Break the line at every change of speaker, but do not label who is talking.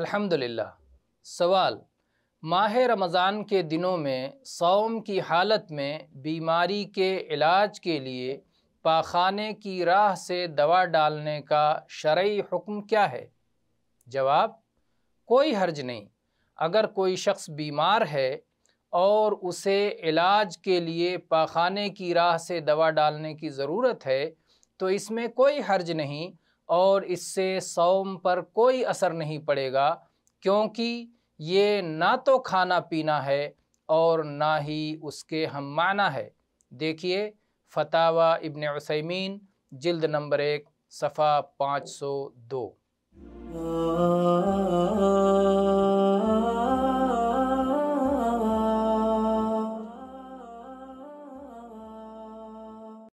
الحمدللہ۔ سوال: ماہ رمضان کے دنوں میں صوم کی حالت میں بیماری کے علاج کے لیے پاخانے کی راہ سے دوا ڈالنے کا شرعی حکم کیا ہے؟ جواب: کوئی حرج نہیں۔ اگر کوئی شخص بیمار ہے اور اسے علاج کے لیے پاخانے کی راہ سے دوا ڈالنے کی ضرورت ہے تو اس میں کوئی حرج نہیں اور اس سے صوم پر کوئی اثر نہیں پڑے گا، کیونکہ یہ نہ تو کھانا پینا ہے اور نہ ہی اس کے ہم معنی ہے۔ دیکھیے فتاوی ابن عثیمین جلد نمبر 1 صفحہ 502۔